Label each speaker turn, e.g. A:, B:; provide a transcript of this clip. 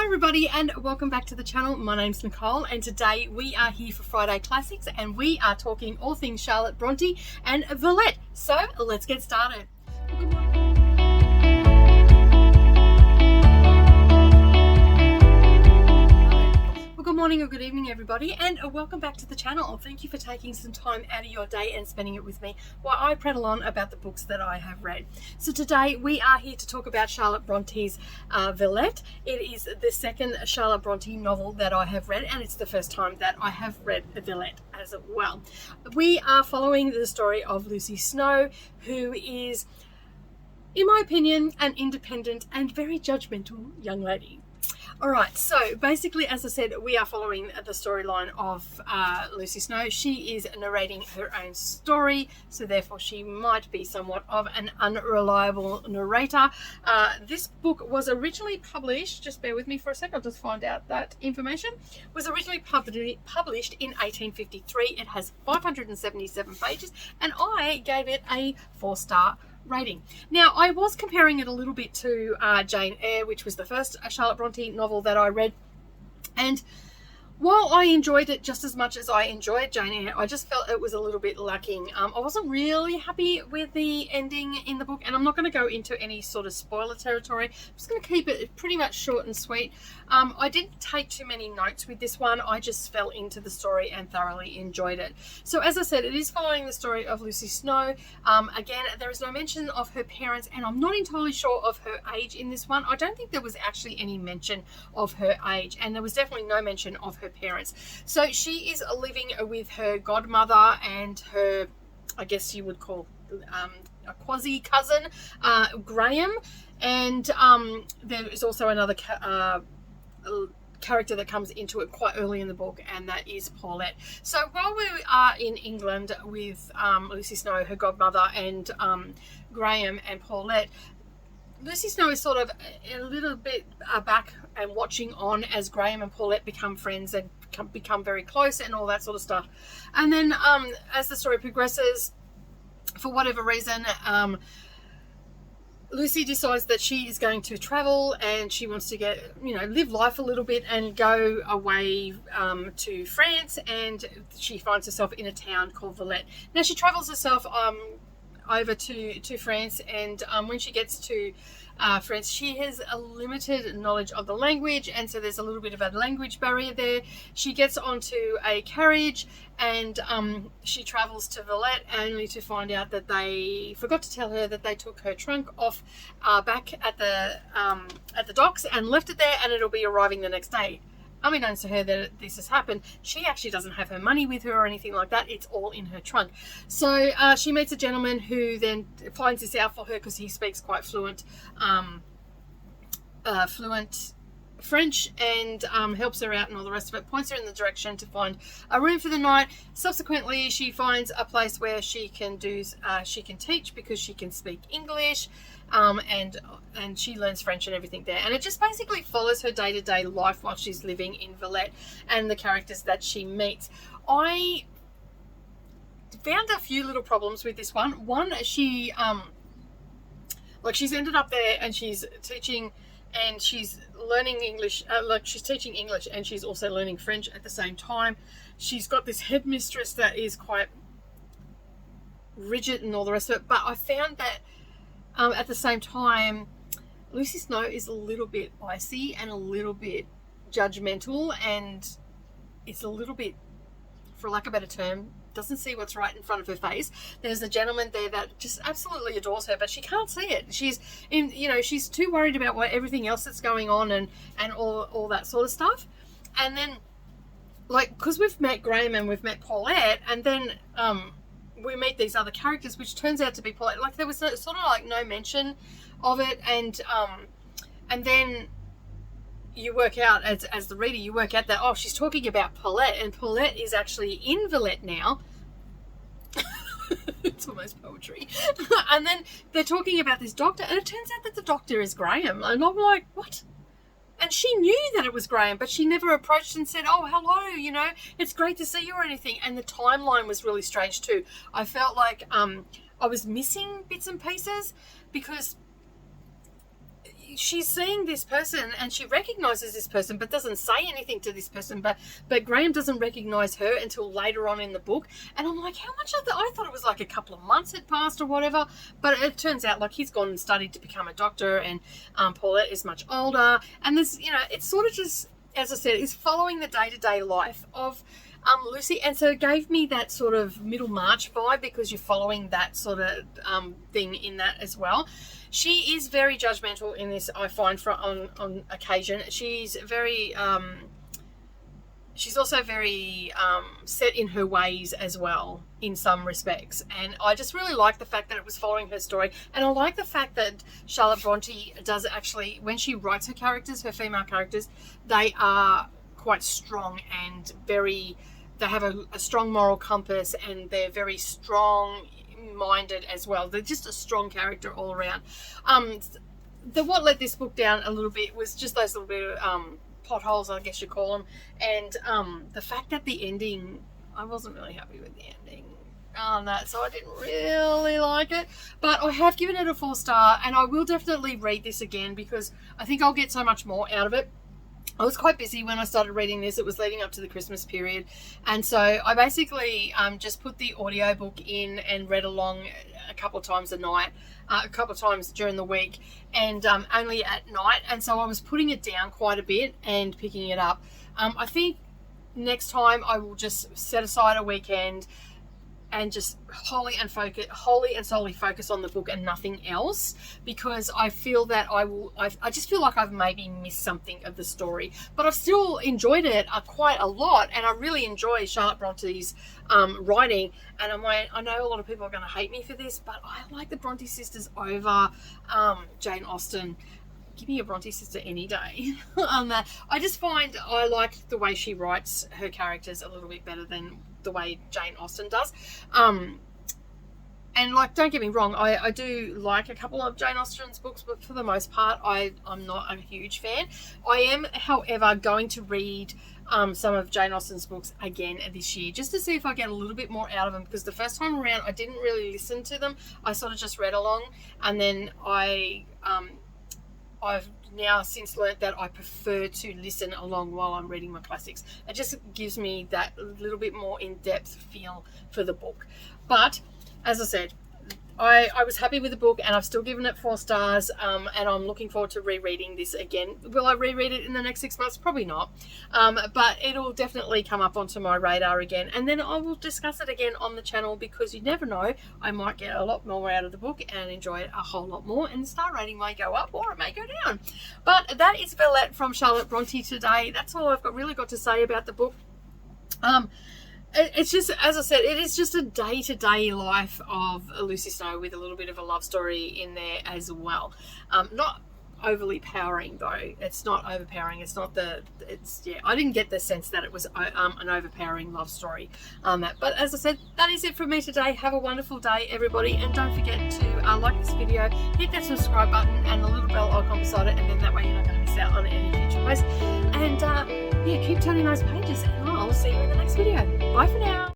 A: everybody and welcome back to the channel. My name's Nicole and today we are here for Friday Classics and we are talking all things Charlotte Bronte and Villette. So let's get started. Good morning or good evening everybody and welcome back to the channel. Thank you for taking some time out of your day and spending it with me while I prattle on about the books that I have read. So today we are here to talk about Charlotte Bronte's Villette. It is the second Charlotte Bronte novel that I have read and it's the first time that I have read Villette as well. We are following the story of Lucy Snow, who is, in my opinion, an independent and very judgmental young lady. Alright, so basically, as I said, we are following the storyline of Lucy Snow. She is narrating her own story, so therefore she might be somewhat of an unreliable narrator. This book was originally published, just bear with me for a second, I'll just find out that information, was originally published in 1853. It has 577 pages, and I gave it a 4-star rating. Now, I was comparing it a little bit to Jane Eyre, which was the first Charlotte Bronte novel that I read, and while I enjoyed it just as much as I enjoyed Jane Eyre, I just felt it was a little bit lacking. I wasn't really happy with the ending in the book, and I'm not going to go into any sort of spoiler territory. I'm just going to keep it pretty much short and sweet. I didn't take too many notes with this one. I just fell into the story and thoroughly enjoyed it. So as I said, it is following the story of Lucy Snow. Again, there is no mention of her parents, and I'm not entirely sure of her age in this one. I don't think there was actually any mention of her age, and there was definitely no mention of her parents. So she is living with her godmother and her, I guess you would call a quasi cousin, Graham, and there is also another character that comes into it quite early in the book, and that is Paulette. So while we are in England with Lucy Snow, her godmother, and Graham and Paulette, Lucy Snow is sort of a little bit back and watching on as Graham and Paulette become friends and become very close and all that sort of stuff. And then as the story progresses, for whatever reason, Lucy decides that she is going to travel and she wants to live life a little bit and go away to France, and she finds herself in a town called Villette. Now she travels herself over to France, and when she gets to France, she has a limited knowledge of the language, and so there's a little bit of a language barrier there. She gets onto a carriage and she travels to Villette, only to find out that they forgot to tell her that they took her trunk off back at the docks and left it there, and it'll be arriving the next day. Unbeknownst to her that this has happened, she actually doesn't have her money with her or anything like that. It's all in her trunk. So she meets a gentleman who then finds this out for her because he speaks quite fluent French, and helps her out and all the rest of it, points her in the direction to find a room for the night. Subsequently, she finds a place where she can teach because she can speak English, and she learns French and everything there. And it just basically follows her day-to-day life while she's living in Villette and the characters that she meets. I found a few little problems with this one. One, she's ended up there and she's teaching and she's learning English, she's teaching English and she's also learning French at the same time. She's got this headmistress that is quite rigid and all the rest of it, but I found that at the same time, Lucy Snow is a little bit icy and a little bit judgmental, and it's a little bit, for lack of a better term, doesn't see what's right in front of her face. There's a gentleman there that just absolutely adores her, but she can't see it. She's too worried about everything else that's going on and all that sort of stuff. And then, because we've met Graham and we've met Paulette, and then we meet these other characters, which turns out to be Paulette. There was no mention of it, and then you work out as the reader, you work out that she's talking about Paulette, and Paulette is actually in Villette now. It's almost poetry. And then they're talking about this doctor, and it turns out that the doctor is Graham, and I'm like, what? And she knew that it was Graham, but she never approached and said, oh, hello, it's great to see you or anything. And the timeline was really strange too. I felt like I was missing bits and pieces because she's seeing this person and she recognizes this person but doesn't say anything to this person, but Graham doesn't recognize her until later on in the book. And I'm like, how much of that? I thought it was like a couple of months had passed or whatever, but it turns out like he's gone and studied to become a doctor, and Paulette is much older, and there's, you know, it's sort of just, as I said, is following the day-to-day life of Lucy. And so it gave me that sort of Middlemarch vibe, because you're following that sort of thing in that as well. She is very judgmental in this, I find, on occasion. She's very she's also very set in her ways as well in some respects, and I just really like the fact that it was following her story. And I like the fact that Charlotte Bronte does actually, when she writes her characters, her female characters, they are quite strong and they have a strong moral compass, and they're very strong minded as well. They're just a strong character all around. What let this book down a little bit was just those little bit of potholes, I guess you call them, and the fact that the ending, I wasn't really happy with the ending on that, so I didn't really like it. But I have given it a 4-star, and I will definitely read this again because I think I'll get so much more out of it. I was quite busy when I started reading this. It was leading up to the Christmas period. And so I basically just put the audiobook in and read along a couple of times a night, a couple of times during the week, and only at night. And so I was putting it down quite a bit and picking it up. I think next time I will just set aside a weekend and just wholly and solely focus on the book and nothing else, because I feel that I just feel like I've maybe missed something of the story. But I've still enjoyed it quite a lot, and I really enjoy Charlotte Bronte's writing. And I know a lot of people are going to hate me for this, but I like the Bronte sisters over Jane Austen. Give me a Bronte sister any day. I just find I like the way she writes her characters a little bit better than the way Jane Austen does. And like, don't get me wrong, I do like a couple of Jane Austen's books, but for the most part, I'm not a huge fan. I am, however, going to read some of Jane Austen's books again this year, just to see if I get a little bit more out of them, because the first time around I didn't really listen to them. I sort of just read along, and then I've now since learnt that I prefer to listen along while I'm reading my classics. It just gives me that little bit more in-depth feel for the book. But as I said, I was happy with the book, and I've still given it 4 stars, and I'm looking forward to rereading this again. Will I reread it in the next 6 months? Probably not, but it'll definitely come up onto my radar again, and then I will discuss it again on the channel, because you never know, I might get a lot more out of the book and enjoy it a whole lot more, and the star rating may go up or it may go down. But that is Villette from Charlotte Bronte today. That's all I've really got to say about the book. It's just, as I said, it is just a day-to-day life of Lucy Snow with a little bit of a love story in there as well. Not overly powering though. It's not overpowering. I didn't get the sense that it was an overpowering love story. But as I said, that is it from me today. Have a wonderful day, everybody, and don't forget to like this video, hit that subscribe button and the little bell icon beside it, and then that way you're not going to miss out on any future posts. And yeah, keep turning those pages, and I'll see you in the next video. Bye for now.